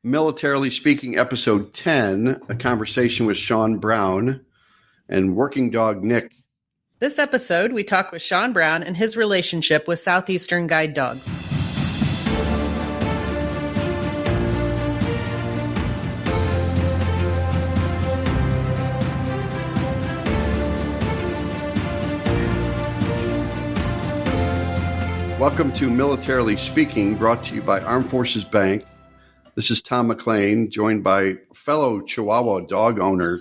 Militarily Speaking, Episode 10, a conversation with Sean Brown and working dog Nick. This episode, we talk with Sean Brown and his relationship with Southeastern Guide Dogs. Welcome to Militarily Speaking, brought to you by Armed Forces Bank. This is Tom McLean, joined by fellow Chihuahua dog owner,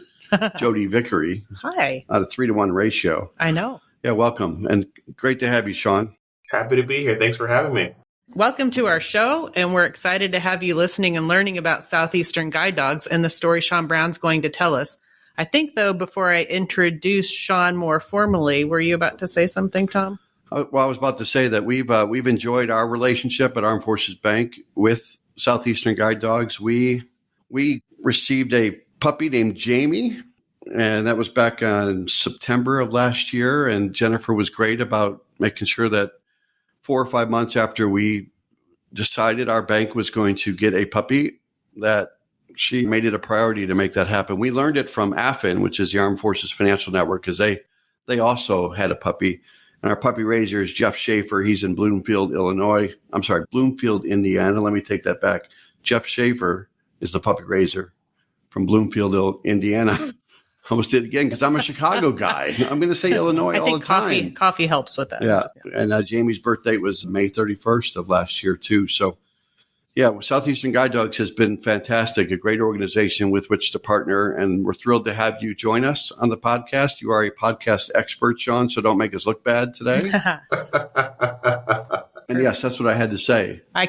Jodi Vickery. Hi. At a 3-to-1 ratio. I know. Yeah, welcome. And great to have you, Sean. Happy to be here. Thanks for having me. Welcome to our show, and we're excited to have you listening and learning about Southeastern Guide Dogs and the story Sean Brown's going to tell us. I think, though, before I introduce Sean more formally, were you about to say something, Tom? Well, I was about to say that we've enjoyed our relationship at Armed Forces Bank with Southeastern Guide Dogs. We received a puppy named Jamie, and that was back in September of last year. And Jennifer was great about making sure that 4 or 5 months after we decided our bank was going to get a puppy, that she made it a priority to make that happen. We learned it from AFIN, which is the Armed Forces Financial Network, because they also had a puppy. And our puppy raiser is Jeff Schaefer. He's in Bloomfield, Indiana. Let me take that back. Jeff Schaefer is the puppy raiser from Bloomfield, Indiana. Almost did it again because I'm a Chicago guy. I'm going to say Illinois all the time. Coffee helps with that. Yeah. And Jamie's birthday was May 31st of last year, too. So, yeah, Southeastern Guide Dogs has been fantastic, a great organization with which to partner, and we're thrilled to have you join us on the podcast. You are a podcast expert, Sean, so don't make us look bad today. And yes, that's what I had to say. I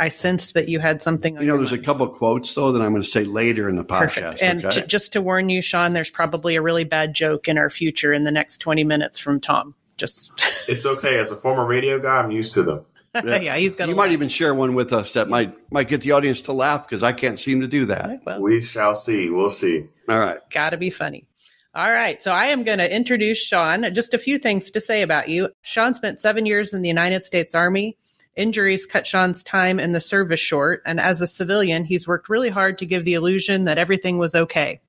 sensed that you had something on there's a couple of quotes, though, that I'm going to say later in the podcast. Perfect. And okay? Just to warn you, Sean, there's probably a really bad joke in our future in the next 20 minutes from Tom. It's okay. As a former radio guy, I'm used to them. Yeah, he's got. You might even share one with us that might get the audience to laugh because I can't seem to do that. Well, we shall see. We'll see. All right. Got to be funny. All right. So I am going to introduce Sean. Just a few things to say about you. Sean spent 7 years in the United States Army. Injuries cut Sean's time in the service short. And as a civilian, he's worked really hard to give the illusion that everything was okay.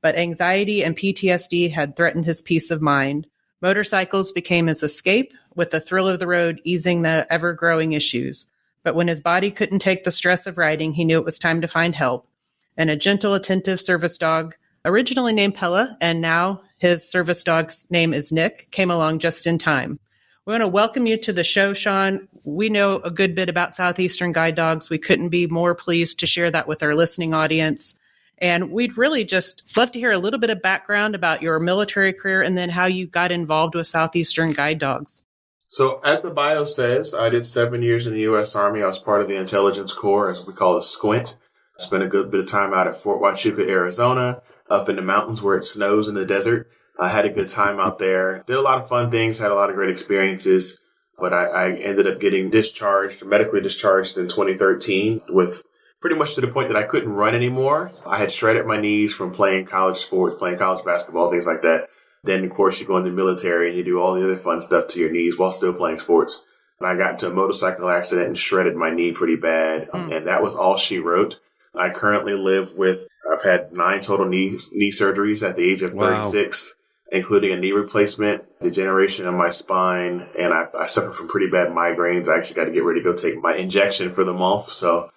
But anxiety and PTSD had threatened his peace of mind. Motorcycles became his escape, with the thrill of the road easing the ever-growing issues. But when his body couldn't take the stress of riding, he knew it was time to find help. And a gentle, attentive service dog, originally named Pella, and now his service dog's name is Nick, came along just in time. We want to welcome you to the show, Sean. We know a good bit about Southeastern Guide Dogs. We couldn't be more pleased to share that with our listening audience. And we'd really just love to hear a little bit of background about your military career and then how you got involved with Southeastern Guide Dogs. So as the bio says, I did 7 years in the U.S. Army. I was part of the Intelligence Corps, as we call it, SQUINT. I spent a good bit of time out at Fort Huachuca, Arizona, up in the mountains where it snows in the desert. I had a good time out there. Did a lot of fun things, had a lot of great experiences. But I ended up getting medically discharged in 2013 with pretty much to the point that I couldn't run anymore. I had shredded my knees from playing college sports, playing college basketball, things like that. Then, of course, you go in the military and you do all the other fun stuff to your knees while still playing sports. And I got into a motorcycle accident and shredded my knee pretty bad. And that was all she wrote. I currently I've had 9 total knee surgeries at the age of 36, including a knee replacement, degeneration in my spine, and I suffer from pretty bad migraines. I actually got to get ready to go take my injection for the month. So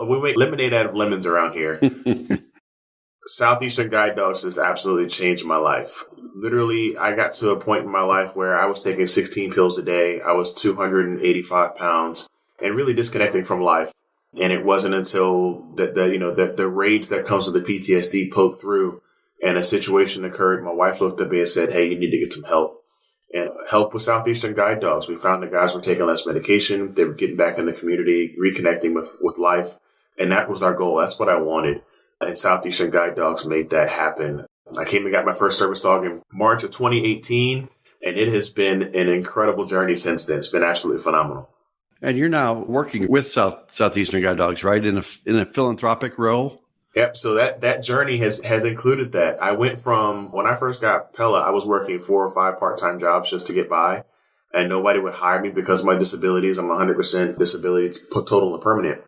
we make lemonade out of lemons around here. Southeastern Guide Dogs has absolutely changed my life. Literally, I got to a point in my life where I was taking 16 pills a day. I was 285 pounds and really disconnecting from life. And it wasn't until the rage that comes with the PTSD poked through and a situation occurred. My wife looked at me and said, "Hey, you need to get some help." And help with Southeastern Guide Dogs. We found the guys were taking less medication. They were getting back in the community, reconnecting with life. And that was our goal. That's what I wanted. And Southeastern Guide Dogs made that happen. I came and got my first service dog in March of 2018, and it has been an incredible journey since then. It's been absolutely phenomenal. And you're now working with Southeastern Guide Dogs, right, in a philanthropic role? Yep. So that journey has included that. I went from when I first got Pella, I was working 4 or 5 part-time jobs just to get by, and nobody would hire me because of my disabilities. I'm 100% disability, total and permanent.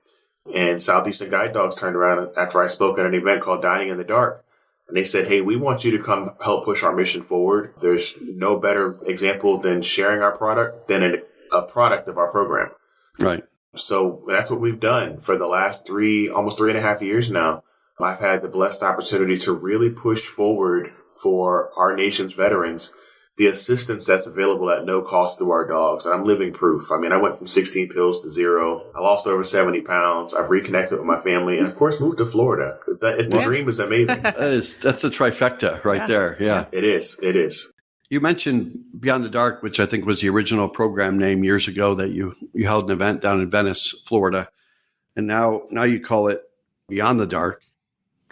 And Southeastern Guide Dogs turned around after I spoke at an event called Dining in the Dark. And they said, hey, we want you to come help push our mission forward. There's no better example than sharing our product than a product of our program. Right. So that's what we've done for the last almost 3.5 years now. I've had the blessed opportunity to really push forward for our nation's veterans the assistance that's available at no cost through our dogs. And I'm living proof. I mean, I went from 16 pills to 0. I lost over 70 pounds. I've reconnected with my family and, of course, moved to Florida. The dream is amazing. That's a trifecta right there. Yeah. It is. It is. You mentioned Beyond the Dark, which I think was the original program name years ago that you held an event down in Venice, Florida. And now you call it Beyond the Dark.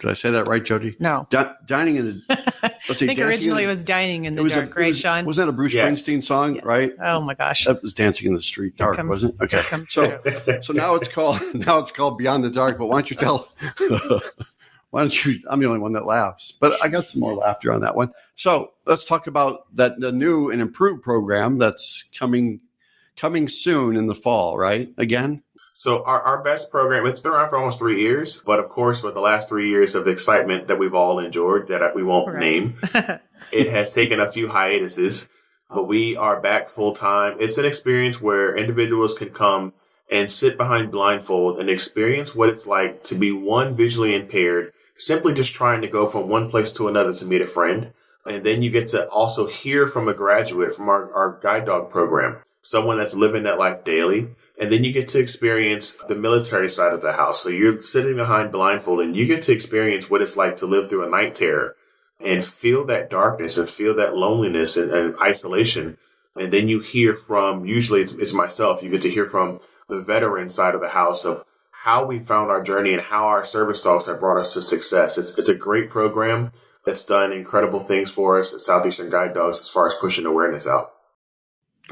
Did I say that right, Jodi? No. Dining in the I think originally it was Dining in the Dark, right, Sean? Wasn't that a Bruce Springsteen song, Yes. right? Oh my gosh. That was Dancing in the Street Dark, wasn't it? Okay. So now it's called Beyond the Dark, but why don't you I'm the only one that laughs, but I got some more laughter on that one. So let's talk about the new and improved program that's coming soon in the fall, right? Again? So our best program, it's been around for almost 3 years, but of course, with the last 3 years of excitement that we've all endured that we won't name, it has taken a few hiatuses, but we are back full time. It's an experience where individuals can come and sit behind blindfold and experience what it's like to be visually impaired, simply just trying to go from one place to another to meet a friend. And then you get to also hear from a graduate from our guide dog program, someone that's living that life daily. And then you get to experience the military side of the house. So you're sitting behind blindfold and you get to experience what it's like to live through a night terror and feel that darkness and feel that loneliness and isolation. And then you hear from, usually it's myself, you get to hear from the veteran side of the house of how we found our journey and how our service dogs have brought us to success. It's a great program that's done incredible things for us at Southeastern Guide Dogs as far as pushing awareness out.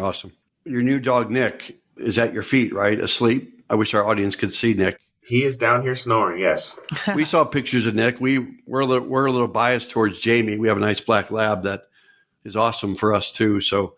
Awesome. Your new dog, Nick, is at your feet, right? Asleep. I wish our audience could see Nick. He is down here snoring, yes. We saw pictures of Nick. We're a little biased towards Jamie. We have a nice black lab that is awesome for us too. So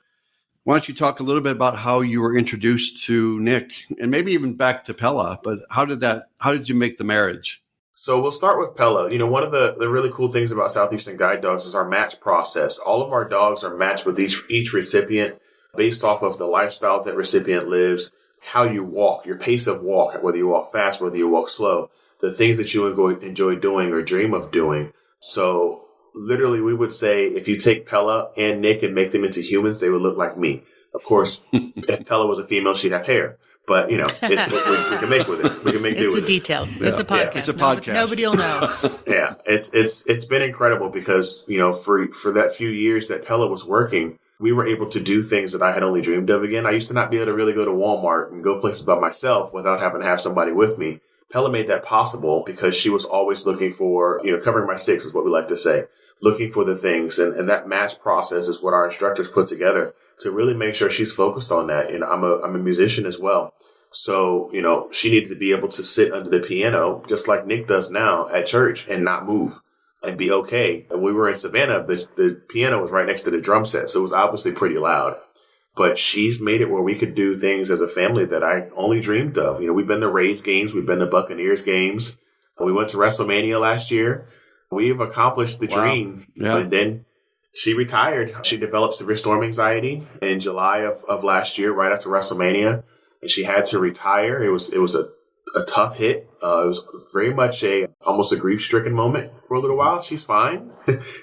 why don't you talk a little bit about how you were introduced to Nick and maybe even back to Pella, but how did you make the marriage? So we'll start with Pella. You know, one of the really cool things about Southeastern Guide Dogs is our match process. All of our dogs are matched with each recipient based off of the lifestyle that recipient lives, how you walk, your pace of walk, whether you walk fast, whether you walk slow, the things that you enjoy doing or dream of doing. So literally we would say if you take Pella and Nick and make them into humans, they would look like me. Of course, if Pella was a female, she'd have hair. But, you know, it's what we can make with it. We can make do with it. It's a detail. Yeah. It's a podcast. Yeah, it's a podcast. Nobody will know. Yeah, it's been incredible because, you know, for that few years that Pella was working, we were able to do things that I had only dreamed of again. I used to not be able to really go to Walmart and go places by myself without having to have somebody with me. Pella made that possible because she was always looking for, you know, covering my six is what we like to say, looking for the things. And that match process is what our instructors put together to really make sure she's focused on that. And I'm a musician as well. So, you know, she needed to be able to sit under the piano just like Nick does now at church and not move and be okay. And we were in Savannah, the piano was right next to the drum set. So it was obviously pretty loud. But she's made it where we could do things as a family that I only dreamed of. You know, we've been to Rays games. We've been to Buccaneers games. We went to WrestleMania last year. We've accomplished the dream. Yeah. And then she retired. She developed severe storm anxiety in July of last year, right after WrestleMania. And she had to retire. It was a tough hit. It was very much almost a grief-stricken moment for a little while. She's fine.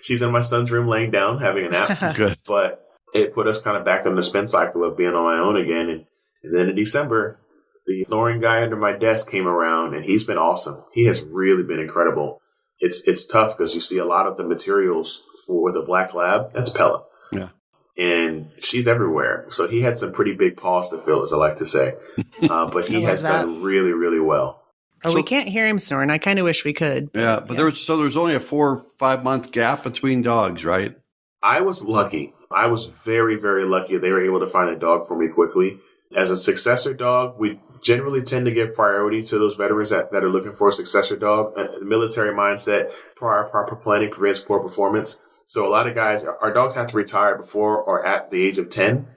She's in my son's room laying down, having a nap. Good. But it put us kind of back on the spin cycle of being on my own again. And then in December, the snoring guy under my desk came around, and he's been awesome. He has really been incredible. It's tough because you see a lot of the materials for the black lab. That's Pella. Yeah. And she's everywhere. So he had some pretty big paws to fill, as I like to say. But he has done really, really well. Oh, so, we can't hear him snoring. I kind of wish we could. Yeah, but there's only a 4 or 5 month gap between dogs, right? I was lucky. I was very, very lucky. They were able to find a dog for me quickly. As a successor dog, we generally tend to give priority to those veterans that are looking for a successor dog. A military mindset, prior proper planning prevents poor performance. So a lot of guys, our dogs have to retire before or at the age of 10.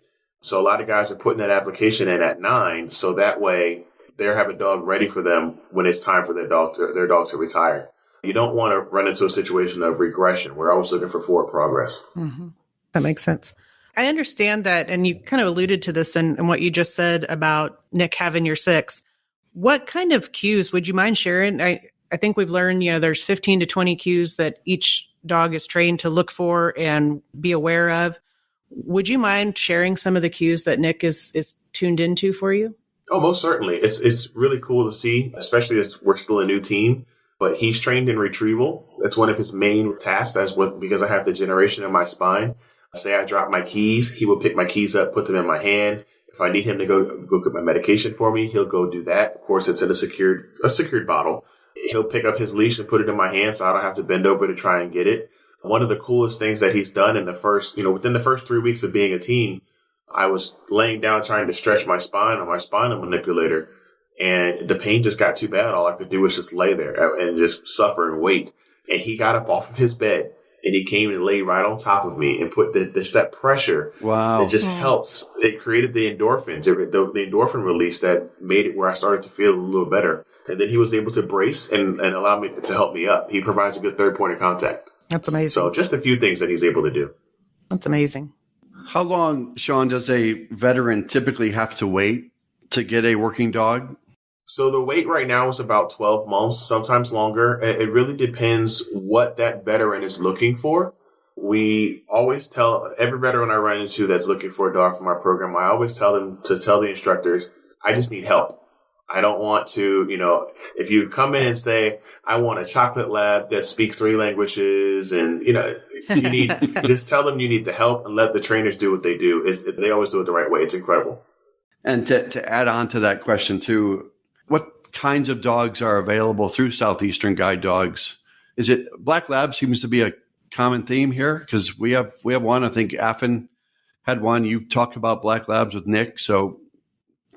So a lot of guys are putting that application in at 9. So that way they have a dog ready for them when it's time for their dog to retire. You don't want to run into a situation of regression. We're always looking for forward progress. Mm-hmm. That makes sense. I understand that, and you kind of alluded to this in what you just said about Nick having your 6. What kind of cues would you mind sharing? I think we've learned, there's 15 to 20 cues that each dog is trained to look for and be aware of. Would you mind sharing some of the cues that Nick is tuned into for you? Oh, most certainly. It's really cool to see, especially as we're still a new team. But he's trained in retrieval. That's one of his main tasks. Because I have the generation in my spine. Say I drop my keys, he will pick my keys up, put them in my hand. If I need him to go get my medication for me, he'll go do that. Of course, it's in a secured bottle. He'll pick up his leash and put it in my hand, so I don't have to bend over to try and get it. One of the coolest things that he's done within the first 3 weeks of being a team, I was laying down trying to stretch my spine on my spinal manipulator, and the pain just got too bad. All I could do was just lay there and just suffer and wait. And he got up off of his bed, and he came and laid right on top of me and put that pressure. Wow. It just helps. It created the endorphins, the endorphin release that made it where I started to feel a little better. And then he was able to brace and allow me to help me up. He provides a good third point of contact. That's amazing. So just a few things that he's able to do. That's amazing. How long, Sean, does a veteran typically have to wait to get a working dog? So the wait right now is about 12 months, sometimes longer. It really depends what that veteran is looking for. We always tell every veteran I run into that's looking for a dog from our program, I always tell them to tell the instructors, I just need help. I don't want to, if you come in and say, I want a chocolate lab that speaks 3 languages and, you need, just tell them you need the help and let the trainers do what they do. They always do it the right way. It's incredible. And to add on to that question too, what kinds of dogs are available through Southeastern Guide Dogs? Is it Black Lab seems to be a common theme here? Because we have one. I think Affin had one. You've talked about Black Labs with Nick. So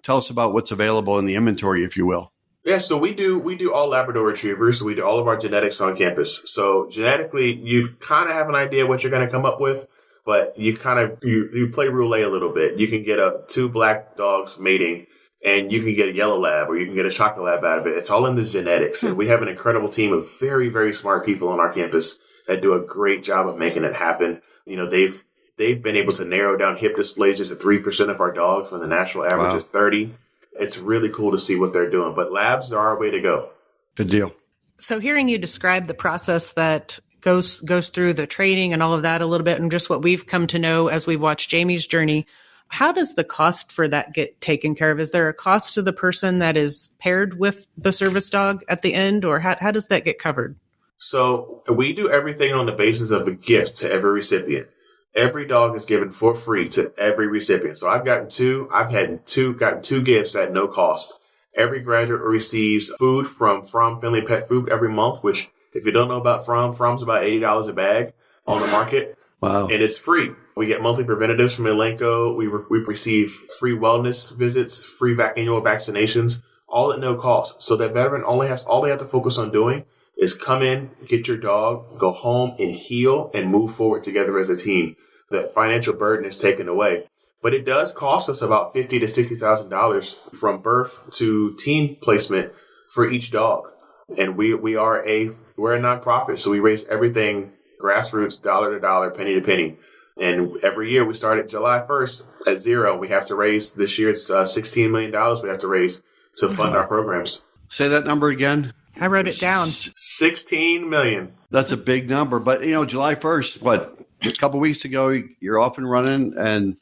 tell us about what's available in the inventory, if you will. Yeah, so we do all Labrador Retrievers. So we do all of our genetics on campus. So genetically, you kind of have an idea what you're going to come up with, but you play roulette a little bit. You can get 2 black dogs mating, and you can get a yellow lab or you can get a chocolate lab out of it. It's all in the genetics. And we have an incredible team of very, very smart people on our campus that do a great job of making it happen. They've been able to narrow down hip dysplasia to 3% of our dogs when the national average is 30. It's really cool to see what they're doing. But labs are our way to go. Good deal. So hearing you describe the process that goes through the training and all of that a little bit, and just what we've come to know as we've watched Jamie's journey, how does the cost for that get taken care of? Is there a cost to the person that is paired with the service dog at the end, or how does that get covered? So we do everything on the basis of a gift to every recipient. Every dog is given for free to every recipient. So I've gotten two gifts at no cost. Every graduate receives food from Family Pet Food every month, which if you don't know about From's about $80 a bag on the market. Wow. And it's free. We get monthly preventatives from Elanco. We receive free wellness visits, free annual vaccinations, all at no cost. So that veteran all they have to focus on doing is come in, get your dog, go home and heal and move forward together as a team. The financial burden is taken away. But it does cost us about $50,000 to $60,000 from birth to team placement for each dog. And we're a nonprofit, so we raise everything grassroots, dollar to dollar, penny to penny. And every year we start at July 1st at zero. We have to raise, this year it's $16 million we have to raise to fund our programs. Say that number again. I wrote it down. 16 million. That's a big number. But, July 1st, a couple of weeks ago, you're off and running. And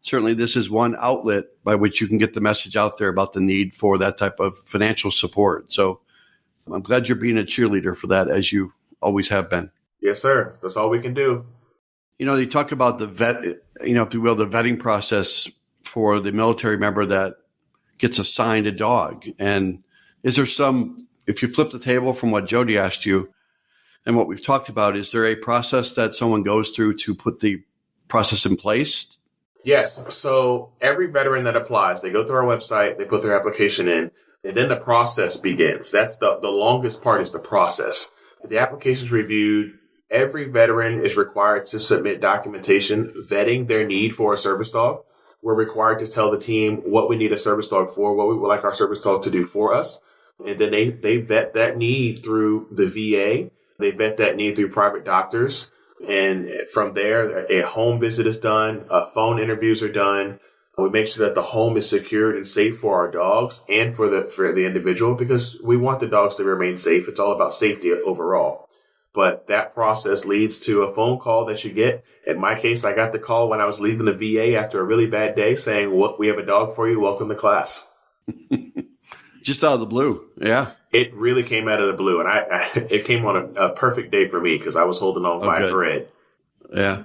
certainly this is one outlet by which you can get the message out there about the need for that type of financial support. So I'm glad you're being a cheerleader for that, as you always have been. Yes, sir. That's all we can do. You talk about the if you will, the vetting process for the military member that gets assigned a dog. And is there if you flip the table from what Jodi asked you and what we've talked about, is there a process that someone goes through to put the process in place? Yes. So every veteran that applies, they go through our website, they put their application in, and then the process begins. That's the longest part is the process. The application is reviewed. Every veteran is required to submit documentation vetting their need for a service dog. we're required to tell the team what we need a service dog for, what we would like our service dog to do for us. And then they vet that need through the VA. They vet that need through private doctors. And from there, a home visit is done. Phone interviews are done. We make sure that the home is secured and safe for our dogs and for the individual, because we want the dogs to remain safe. It's all about safety overall. But that process leads to a phone call that you get. In my case, I got the call when I was leaving the VA after a really bad day saying, we have a dog for you. Welcome to class. Just out of the blue. Yeah. It really came out of the blue. And it came on a perfect day for me because I was holding on by a thread. Yeah.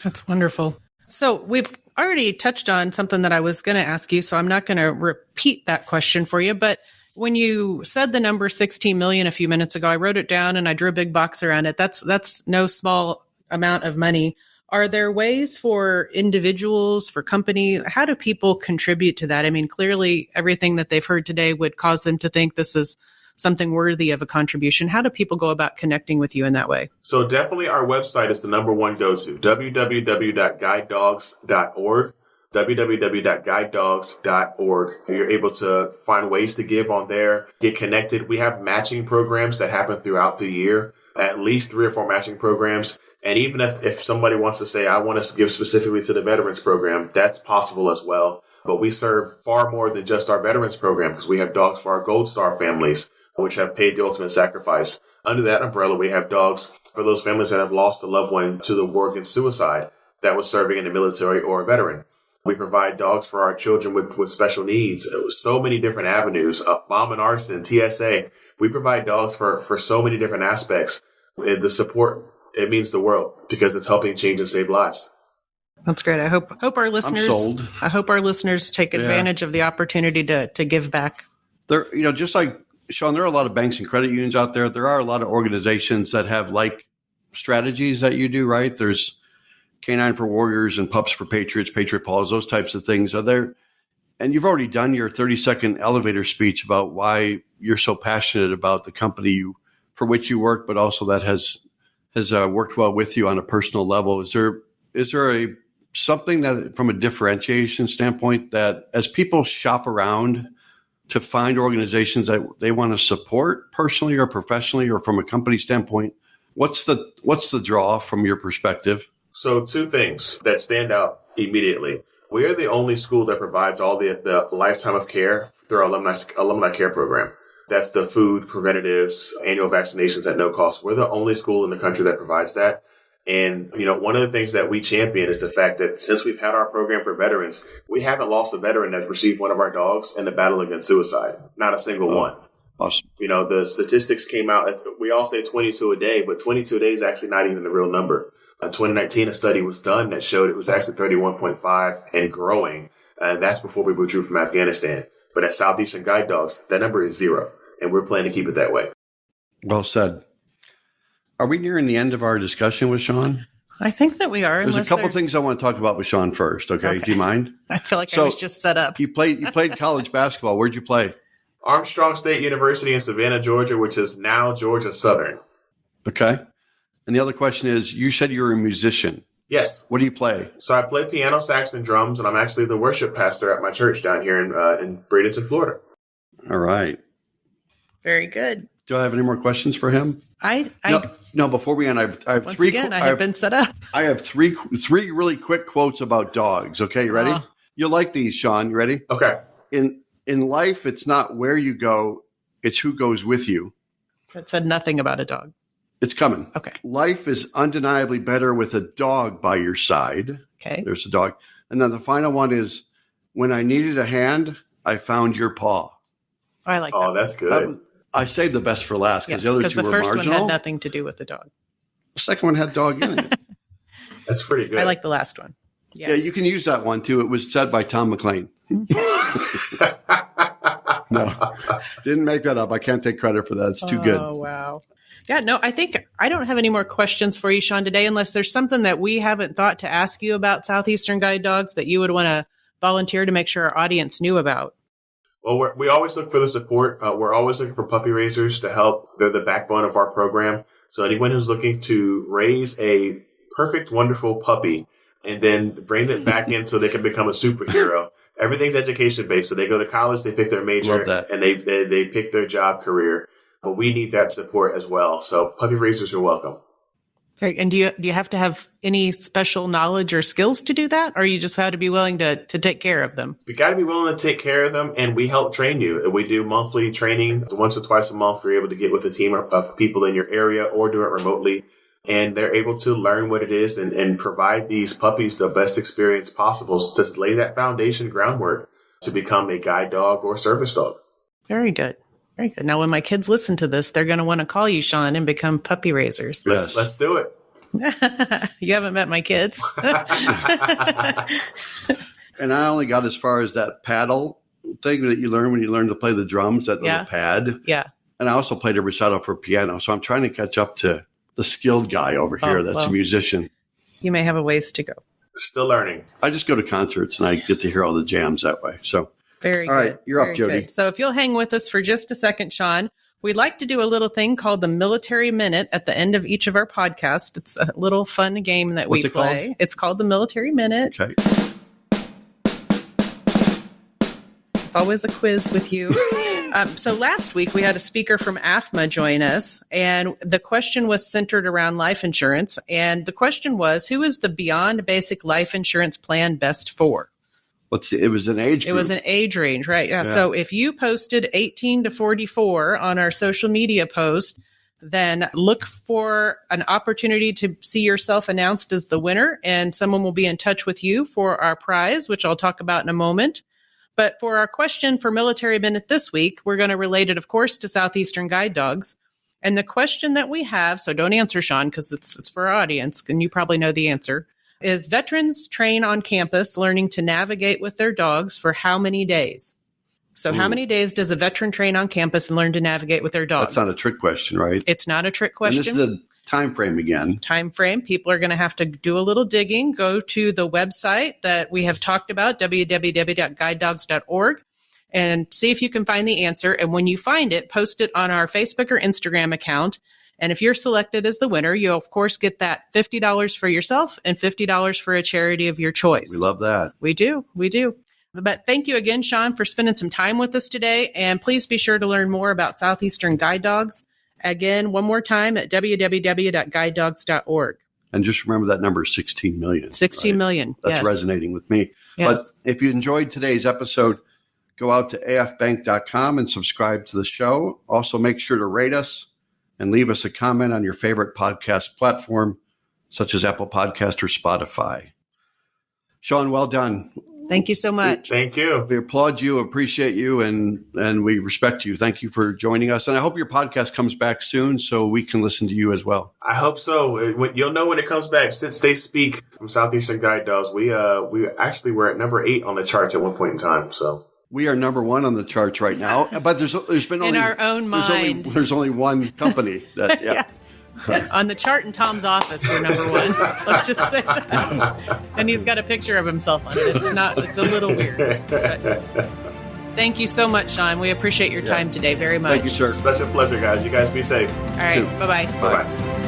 That's wonderful. So we've already touched on something that I was going to ask you, so I'm not going to repeat that question for you. But when you said the number 16 million a few minutes ago, I wrote it down and I drew a big box around it. That's no small amount of money. Are there ways for individuals, for company? How do people contribute to that? I mean, clearly everything that they've heard today would cause them to think this is something worthy of a contribution. How do people go about connecting with you in that way? So definitely our website is the number one go-to, www.guidedogs.org, www.guidedogs.org. You're able to find ways to give on there, get connected. We have matching programs that happen throughout the year, at least 3 or 4 matching programs. And even if somebody wants to say, I want us to give specifically to the veterans program, that's possible as well. But we serve far more than just our veterans program, because we have dogs for our Gold Star families, which have paid the ultimate sacrifice. Under that umbrella, we have dogs for those families that have lost a loved one to the war against suicide that was serving in the military or a veteran. We provide dogs for our children with special needs. It was so many different avenues, bomb and arson, TSA. We provide dogs for so many different aspects. The support, it means the world because it's helping change and save lives. That's great. I hope our listeners take advantage of the opportunity to give back. There, just like Sean, there are a lot of banks and credit unions out there. There are a lot of organizations that have like strategies that you do, right? There's Canine for Warriors and Pups for Patriots, Patriot Paws, those types of things are there. And you've already done your 30-second elevator speech about why you're so passionate about the company for which you work, but also that has worked well with you on a personal level. Is there something that, from a differentiation standpoint, that as people shop around to find organizations that they want to support personally or professionally or from a company standpoint, what's the draw from your perspective? So 2 things that stand out immediately. We are the only school that provides all the lifetime of care through our alumni care program. That's the food, preventatives, annual vaccinations at no cost. We're the only school in the country that provides that. And, one of the things that we champion is the fact that since we've had our program for veterans, we haven't lost a veteran that's received one of our dogs in the battle against suicide. Not a single one. Awesome. The statistics came out. We all say 22 a day, but 22 a day is actually not even the real number. In 2019, a study was done that showed it was actually 31.5 and growing. And that's before we withdrew from Afghanistan. But at Southeastern Guide Dogs, that number is 0. And we're planning to keep it that way. Well said. Are we nearing the end of our discussion with Sean? I think that we are. There's a couple things I want to talk about with Sean first. Okay. Do you mind? I feel like I was just set up. You played college basketball. Where'd you play? Armstrong State University in Savannah, Georgia, which is now Georgia Southern. Okay. And the other question is, you said you were a musician. Yes. What do you play? So I play piano, sax, and drums, and I'm actually the worship pastor at my church down here in Bradenton, Florida. All right. Very good. Do I have any more questions for him? No. Before we end, I have once 3. Again, I have been set up. I have three really quick quotes about dogs. Okay, you ready? You'll like these, Sean. You ready? Okay. In life, it's not where you go; it's who goes with you. That said nothing about a dog. It's coming. Okay. Life is undeniably better with a dog by your side. Okay. There's a dog, and then the final one is, when I needed a hand, I found your paw. Oh, I like that. Oh, that's good. I saved the best for last because the other two were marginal. Because the first one had nothing to do with the dog. The second one had dog in it. That's pretty good. I like the last one. Yeah, you can use that one too. It was said by Tom McLean. No, didn't make that up. I can't take credit for that. It's too good. Oh, wow. Yeah, no, I think I don't have any more questions for you, Sean, today, unless there's something that we haven't thought to ask you about Southeastern Guide Dogs that you would want to volunteer to make sure our audience knew about. Well, we always look for the support. We're always looking for puppy raisers to help. They're the backbone of our program. So anyone who's looking to raise a perfect, wonderful puppy and then bring it back in so they can become a superhero. Everything's education based. So they go to college, they pick their major, and they pick their job career. But we need that support as well. So puppy raisers are welcome. Great. And do you have to have any special knowledge or skills to do that? Or you just have to be willing to take care of them? You got to be willing to take care of them, and we help train you. We do monthly training. Once or twice a month, we're able to get with a team of people in your area or do it remotely. And they're able to learn what it is and provide these puppies the best experience possible to lay that foundation groundwork to become a guide dog or service dog. Very good. Very good. Now, when my kids listen to this, they're going to want to call you, Sean, and become puppy raisers. Let's do it. You haven't met my kids. And I only got as far as that paddle thing that you learn when you learn to play the drums, that little pad. Yeah. And I also played a recital for piano. So I'm trying to catch up to the skilled guy over here that's a musician. You may have a ways to go. Still learning. I just go to concerts and I get to hear all the jams that way. So very good. All right, you're up, Jodi. So if you'll hang with us for just a second, Sean, we'd like to do a little thing called the Military Minute at the end of each of our podcasts. It's a little fun game that we play. Called? It's called the Military Minute. Okay. It's always a quiz with you. So last week we had a speaker from AFMA join us, and the question was centered around life insurance. And the question was, who is the Beyond Basic Life Insurance Plan best for? It was an age group. It was an age range, right? Yeah. So if you posted 18 to 44 on our social media post, then look for an opportunity to see yourself announced as the winner, and someone will be in touch with you for our prize, which I'll talk about in a moment. But for our question for Military Minute this week, we're going to relate it, of course, to Southeastern Guide Dogs. And the question that we have, so don't answer, Sean, because it's for our audience, and you probably know the answer, is veterans train on campus learning to navigate with their dogs for how many days? So how many days does a veteran train on campus and learn to navigate with their dog? That's not a trick question, right? It's not a trick question. And this is a time frame again. Time frame. People are going to have to do a little digging. Go to the website that we have talked about, www.guidedogs.org, and see if you can find the answer. And when you find it, post it on our Facebook or Instagram account. And if you're selected as the winner, you'll, of course, get that $50 for yourself and $50 for a charity of your choice. We love that. We do. We do. But thank you again, Sean, for spending some time with us today. And please be sure to learn more about Southeastern Guide Dogs. Again, one more time at www.guidedogs.org. And just remember that number is 16 million. 16 million. That's resonating with me. Yes. But if you enjoyed today's episode, go out to afbank.com and subscribe to the show. Also, make sure to rate us and leave us a comment on your favorite podcast platform, such as Apple Podcast or Spotify. Sean, well done. Thank you so much. Thank you. We applaud you, appreciate you, and we respect you. Thank you for joining us. And I hope your podcast comes back soon so we can listen to you as well. I hope so. You'll know when it comes back. Sit, Stay, Speak from Southeastern Guide Dogs. We actually were at number 8 on the charts at one point in time. So we are number 1 on the charts right now. But there's been only in our own mind. There's only one company that yeah. On the chart in Tom's office, we're number 1. Let's just say that. And he's got a picture of himself on it. It's a little weird. But thank you so much, Sean. We appreciate your time today very much. Thank you, sir. Such a pleasure, guys. You guys be safe. All right. Bye-bye. Bye-bye.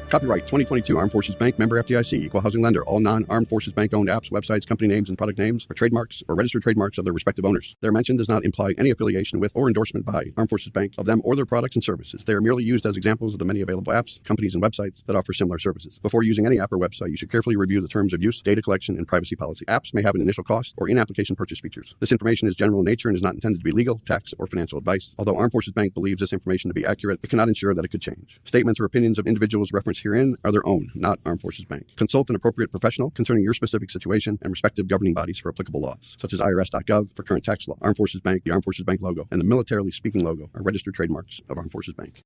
Copyright 2022 Armed Forces Bank, member FDIC, equal housing lender. All non-Armed Forces Bank owned apps, websites, company names, and product names are trademarks or registered trademarks of their respective owners. Their mention does not imply any affiliation with or endorsement by Armed Forces Bank of them or their products and services. They are merely used as examples of the many available apps, companies, and websites that offer similar services. Before using any app or website, you should carefully review the terms of use, data collection, and privacy policy. Apps may have an initial cost or in-application purchase features. This information is general in nature and is not intended to be legal, tax, or financial advice. Although Armed Forces Bank believes this information to be accurate, it cannot ensure that it could change. Statements or opinions of individuals referenced herein are their own, not Armed Forces Bank. Consult an appropriate professional concerning your specific situation and respective governing bodies for applicable laws, such as IRS.gov for current tax law. Armed Forces Bank, the Armed Forces Bank logo, and the Militarily Speaking logo are registered trademarks of Armed Forces Bank.